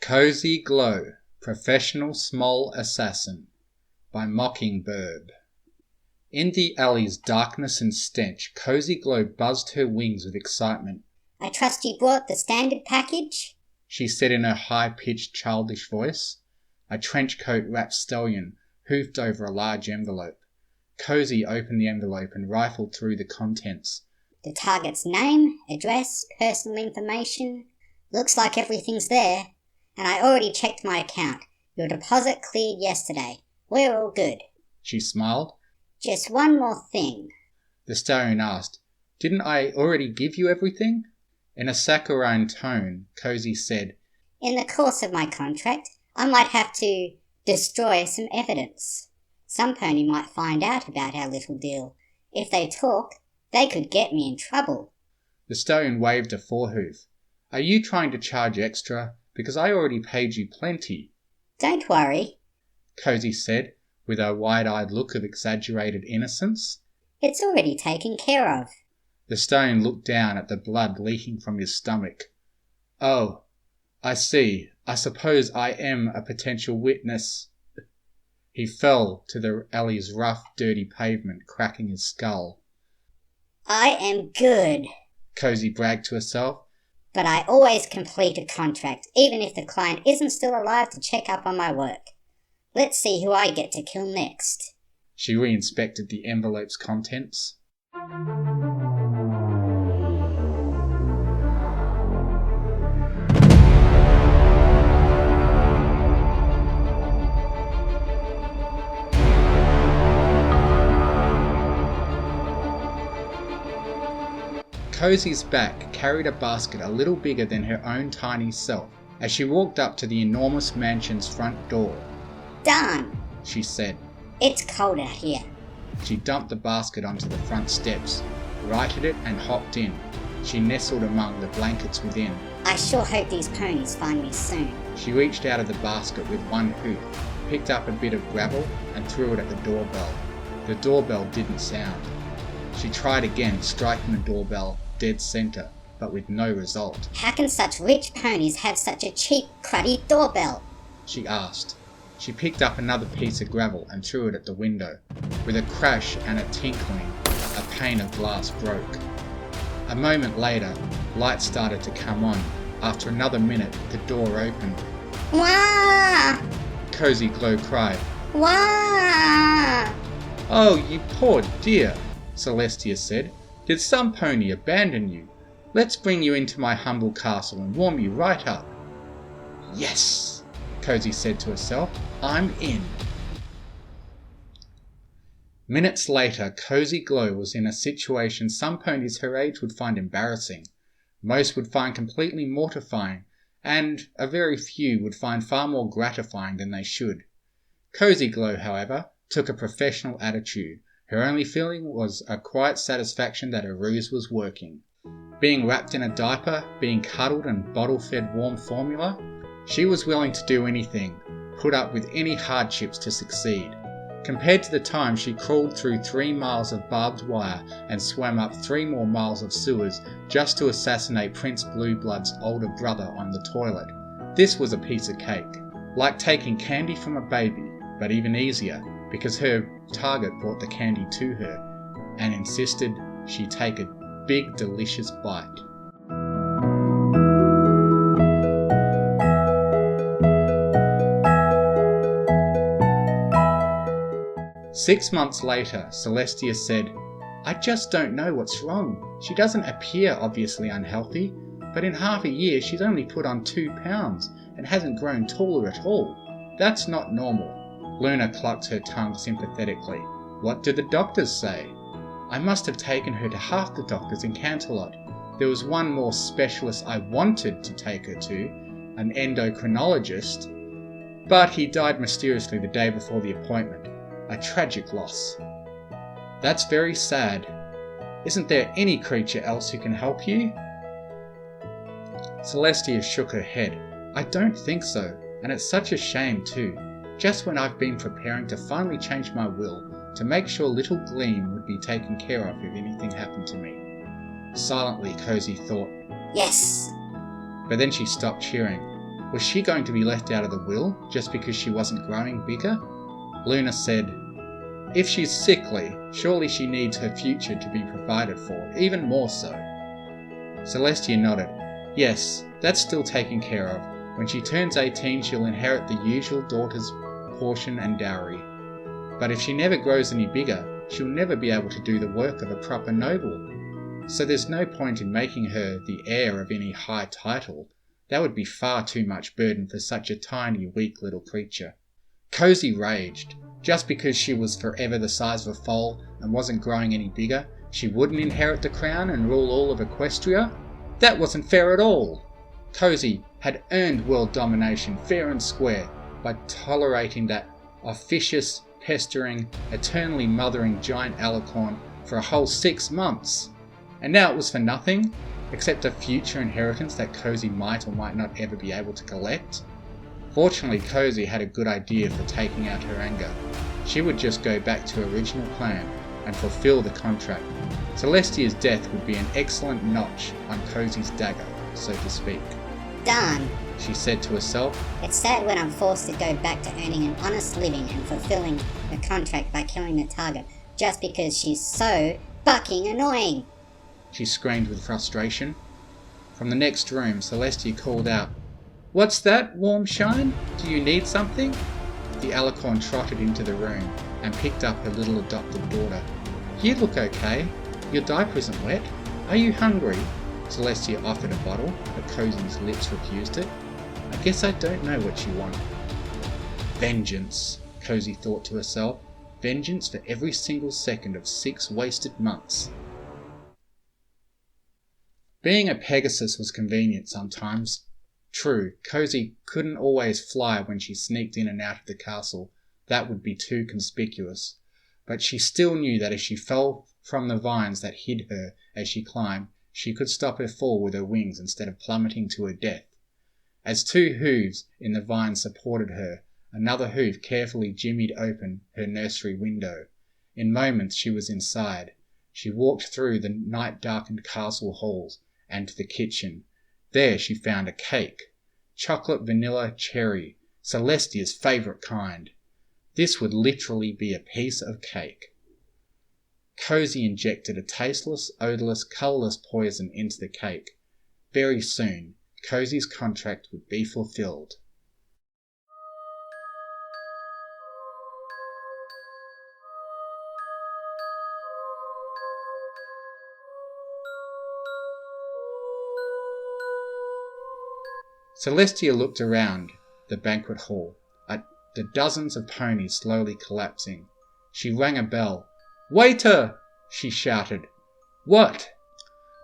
Cozy Glow, Professional Smol Assassin by Mockingbird. In the alley's darkness and stench, Cozy Glow buzzed her wings with excitement. "I trust you brought the standard package?" she said in her high-pitched childish voice. A trench-coat-wrapped stallion hoofed over a large envelope. Cozy opened the envelope and rifled through the contents. "The target's name, address, personal information. Looks like everything's there. And I already checked my account. Your deposit cleared yesterday. We're all good." She smiled. "Just one more thing," the stallion asked. "Didn't I already give you everything?" In a saccharine tone, Cozy said, "In the course of my contract, I might have to destroy some evidence. Some pony might find out about our little deal. If they talk, they could get me in trouble." The stallion waved a forehoof. "Are you trying to charge extra? Because I already paid you plenty." "Don't worry," Cozy said, with a wide-eyed look of exaggerated innocence. "it's already taken care of." The stallion looked down at the blood leaking from his stomach. "Oh, I see. I suppose I am a potential witness." He fell to the alley's rough, dirty pavement, cracking his skull. "I am good, Cozy bragged to herself. but I always complete a contract, even if the client isn't still alive to check up on my work. Let's see who I get to kill next." She re-inspected the envelope's contents. Cozy's back carried a basket a little bigger than her own tiny self as she walked up to the enormous mansion's front door. "Darn, She said. it's cold out here." She dumped the basket onto the front steps, righted it and hopped in. She nestled among the blankets within. "I sure hope these ponies find me soon." She reached out of the basket with one hoof, picked up a bit of gravel and threw it at the doorbell. The doorbell didn't sound. She tried again, striking the doorbell dead center, but with no result. "How can such rich ponies have such a cheap, cruddy doorbell?" She asked. She picked up another piece of gravel and threw it at the window. With a crash and a tinkling, a pane of glass broke. A moment later, light started to come on. After another minute, the door opened. "Wah! Cozy Glow cried. Wah!" "Oh, you poor dear," Celestia said. "Did some pony abandon you? Let's bring you into my humble castle and warm you right up." "Yes," Cozy said to herself. "I'm in." Minutes later, Cozy Glow was in a situation some ponies her age would find embarrassing. Most would find completely mortifying, and a very few would find far more gratifying than they should. Cozy Glow, however, took a professional attitude. Her only feeling was a quiet satisfaction that her ruse was working. Being wrapped in a diaper, being cuddled and bottle-fed warm formula, she was willing to do anything, put up with any hardships to succeed. Compared to the time she crawled through 3 miles of barbed wire and swam up 3 more miles of sewers just to assassinate Prince Blueblood's older brother on the toilet, this was a piece of cake. Like taking candy from a baby, but even easier, because her target brought the candy to her and insisted she take a big delicious bite. Six months later, Celestia said, "I just don't know what's wrong. She doesn't appear obviously unhealthy, but in half a year she's only put on 2 pounds and hasn't grown taller at all. That's not normal." Luna clucked her tongue sympathetically. "What do the doctors say?" "I must have taken her to half the doctors in Canterlot. There was one more specialist I wanted to take her to, an endocrinologist, but he died mysteriously the day before the appointment. A tragic loss." "That's very sad. Isn't there any creature else who can help you?" Celestia shook her head. "I don't think so, and it's such a shame too. Just when I've been preparing to finally change my will to make sure little Gleam would be taken care of if anything happened to me." Silently, Cozy thought, "Yes." but then she stopped cheering. Was she going to be left out of the will just because she wasn't growing bigger? Luna said, "If she's sickly, surely she needs her future to be provided for, even more so." Celestia nodded. "Yes, that's still taken care of. When she turns 18, she'll inherit the usual daughter's portion and dowry. But if she never grows any bigger, she'll never be able to do the work of a proper noble. So there's no point in making her the heir of any high title. That would be far too much burden for such a tiny, weak little creature." Cozy raged. Just because she was forever the size of a foal and wasn't growing any bigger, she wouldn't inherit the crown and rule all of Equestria? That wasn't fair at all! Cozy had earned world domination fair and square by tolerating that officious, pestering, eternally mothering giant alicorn for a whole 6 months. And now it was for nothing, except a future inheritance that Cozy might or might not ever be able to collect. Fortunately, Cozy had a good idea for taking out her anger. She would just go back to her original plan and fulfill the contract. Celestia's death would be an excellent notch on Cozy's dagger, so to speak. Darn, she said to herself. It's sad when I'm forced to go back to earning an honest living and fulfilling the contract by killing the target just because she's so fucking annoying. She screamed with frustration. From the next room, Celestia called out, "What's that, Warm Shine? Do you need something?" The alicorn trotted into the room and picked up her little adopted daughter. "You look okay. Your diaper isn't wet. Are you hungry?" Celestia offered a bottle, but Cozy's lips refused it. "I guess I don't know what you want." Vengeance, Cozy thought to herself. Vengeance for every single second of 6 wasted months. Being a Pegasus was convenient sometimes. True, Cozy couldn't always fly when she sneaked in and out of the castle. That would be too conspicuous. But she still knew that if she fell from the vines that hid her as she climbed, she could stop her fall with her wings instead of plummeting to her death. As 2 hooves in the vines supported her, another hoof carefully jimmied open her nursery window. In moments she was inside. She walked through the night-darkened castle halls and to the kitchen. There she found a cake. Chocolate vanilla cherry, Celestia's favourite kind. This would literally be a piece of cake. Cozy injected a tasteless, odourless, colourless poison into the cake. Very soon, Cozy's contract would be fulfilled. Celestia looked around the banquet hall at the dozens of ponies slowly collapsing. She rang a bell. "Waiter!" she shouted. "What?"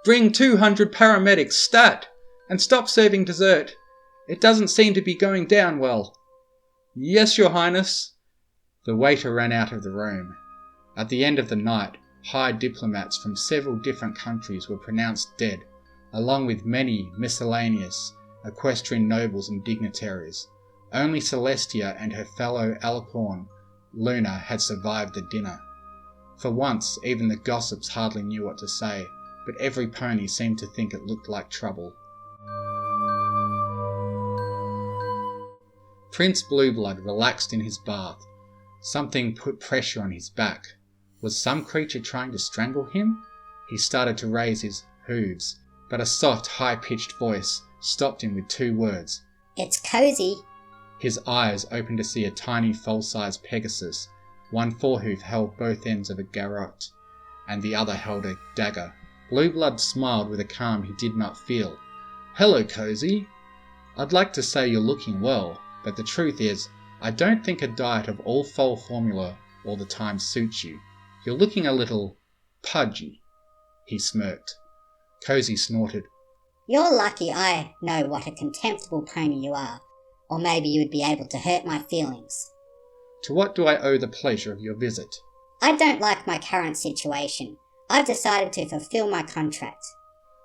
"Bring 200 paramedics, stat! And stop serving dessert. It doesn't seem to be going down well." "Yes, Your Highness." The waiter ran out of the room. At the end of the night, high diplomats from several different countries were pronounced dead, along with many miscellaneous equestrian nobles and dignitaries. Only Celestia and her fellow alicorn, Luna, had survived the dinner. For once, even the gossips hardly knew what to say, but every pony seemed to think it looked like trouble. Prince Blueblood relaxed in his bath. Something put pressure on his back. Was some creature trying to strangle him? He started to raise his hooves, but a soft, high-pitched voice stopped him with 2 words. "It's Cozy." His eyes opened to see a tiny foal-sized Pegasus. One forehoof held both ends of a garrote, and the other held a dagger. Blueblood smiled with a calm he did not feel. "Hello, Cozy. I'd like to say you're looking well, but the truth is, I don't think a diet of all foal formula all the time suits you. You're looking a little pudgy." He smirked. Cozy snorted. "You're lucky I know what a contemptible pony you are, or maybe you would be able to hurt my feelings." "To what do I owe the pleasure of your visit?" "I don't like my current situation. I've decided to fulfill my contract."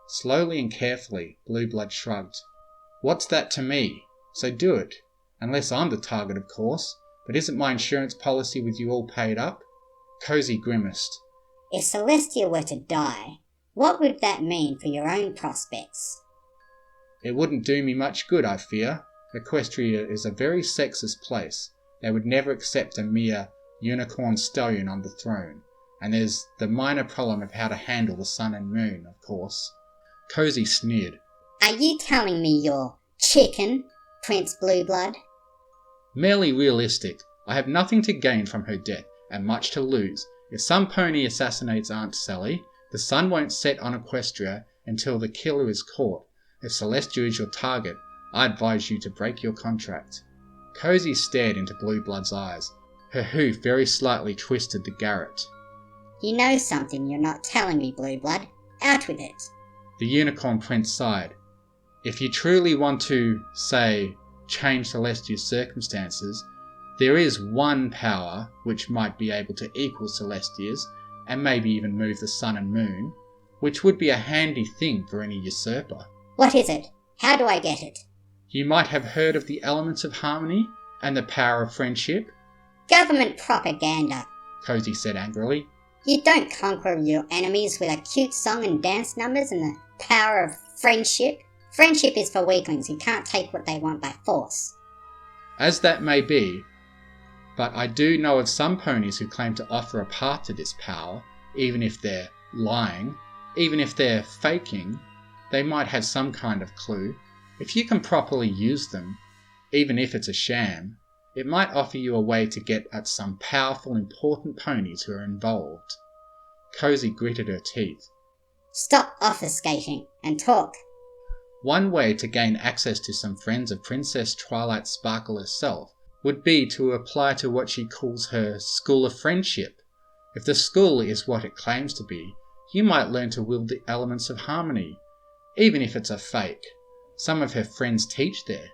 Slowly and carefully, Blueblood shrugged. "What's that to me? So do it. Unless I'm the target, of course. But isn't my insurance policy with you all paid up?" Cozy grimaced. "If Celestia were to die, what would that mean for your own prospects?" "It wouldn't do me much good, I fear. Equestria is a very sexist place. They would never accept a mere unicorn stallion on the throne. And there's the minor problem of how to handle the sun and moon, of course. Cozy sneered. Are you telling me you're chicken, Prince Blueblood? Merely realistic. I have nothing to gain from her death, and much to lose. If some pony assassinates Aunt Sally, the sun won't set on Equestria until the killer is caught. If Celestia is your target, I advise you to break your contract. Cozy stared into Blueblood's eyes. Her hoof very slightly twisted the garret. You know something you're not telling me, Blueblood. Out with it. The unicorn prince sighed. If you truly want to, say, change Celestia's circumstances, there is one power which might be able to equal Celestia's, and maybe even move the sun and moon, which would be a handy thing for any usurper. What is it? How do I get it? You might have heard of the elements of harmony and the power of friendship, Government propaganda. Cozy said angrily. You don't conquer your enemies with a cute song and dance numbers and the power of friendship. Friendship is for weaklings who can't take what they want by force. As that may be, but I do know of some ponies who claim to offer a path to this power, even if they're lying, even if they're faking, they might have some kind of clue. If you can properly use them, even if it's a sham, it might offer you a way to get at some powerful, important ponies who are involved. Cozy gritted her teeth. Stop obfuscating and talk. One way to gain access to some friends of Princess Twilight Sparkle herself would be to apply to what she calls her School of Friendship. If the school is what it claims to be, you might learn to wield the elements of harmony, even if it's a fake. Some of her friends teach there.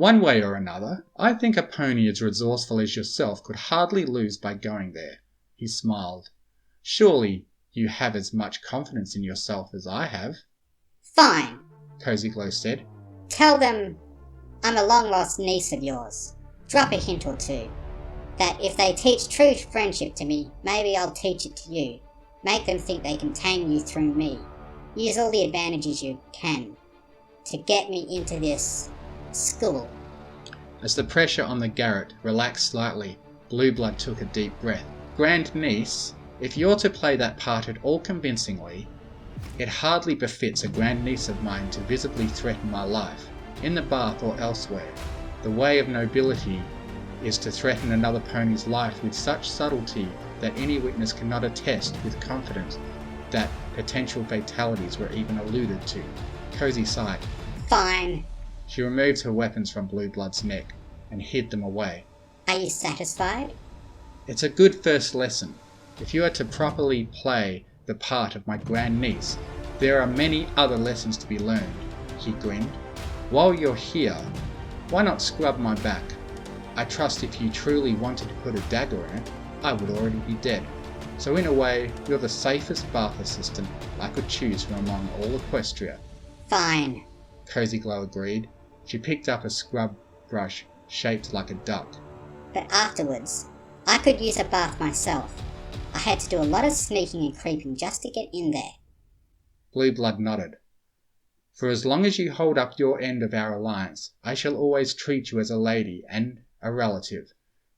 One way or another, I think a pony as resourceful as yourself could hardly lose by going there. He smiled. Surely you have as much confidence in yourself as I have. Fine, Cozy Glow said. Tell them I'm a long-lost niece of yours. Drop a hint or two. That if they teach true friendship to me, maybe I'll teach it to you. Make them think they can tame you through me. Use all the advantages you can to get me into this school. As the pressure on the garret relaxed slightly, Blueblood took a deep breath. Grand niece, if you're to play that part at all convincingly, it hardly befits a grand niece of mine to visibly threaten my life, in the bath or elsewhere. The way of nobility is to threaten another pony's life with such subtlety that any witness cannot attest with confidence that potential fatalities were even alluded to. Cozy sighed. Fine. She removed her weapons from Blueblood's neck and hid them away. Are you satisfied? It's a good first lesson. If you are to properly play the part of my grand niece, there are many other lessons to be learned, he grinned. While you're here, why not scrub my back? I trust if you truly wanted to put a dagger in it, I would already be dead. So in a way, you're the safest bath assistant I could choose from among all Equestria. Fine. Cozy Glow agreed. She picked up a scrub brush shaped like a duck. But afterwards, I could use a bath myself. I had to do a lot of sneaking and creeping just to get in there. Blueblood nodded. For as long as you hold up your end of our alliance, I shall always treat you as a lady and a relative.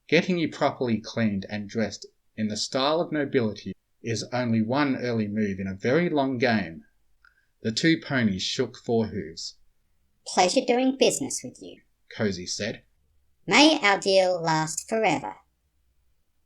Getting you properly cleaned and dressed in the style of nobility is only one early move in a very long game. The two ponies shook forehooves. Pleasure doing business with you, Cozy said. May our deal last forever.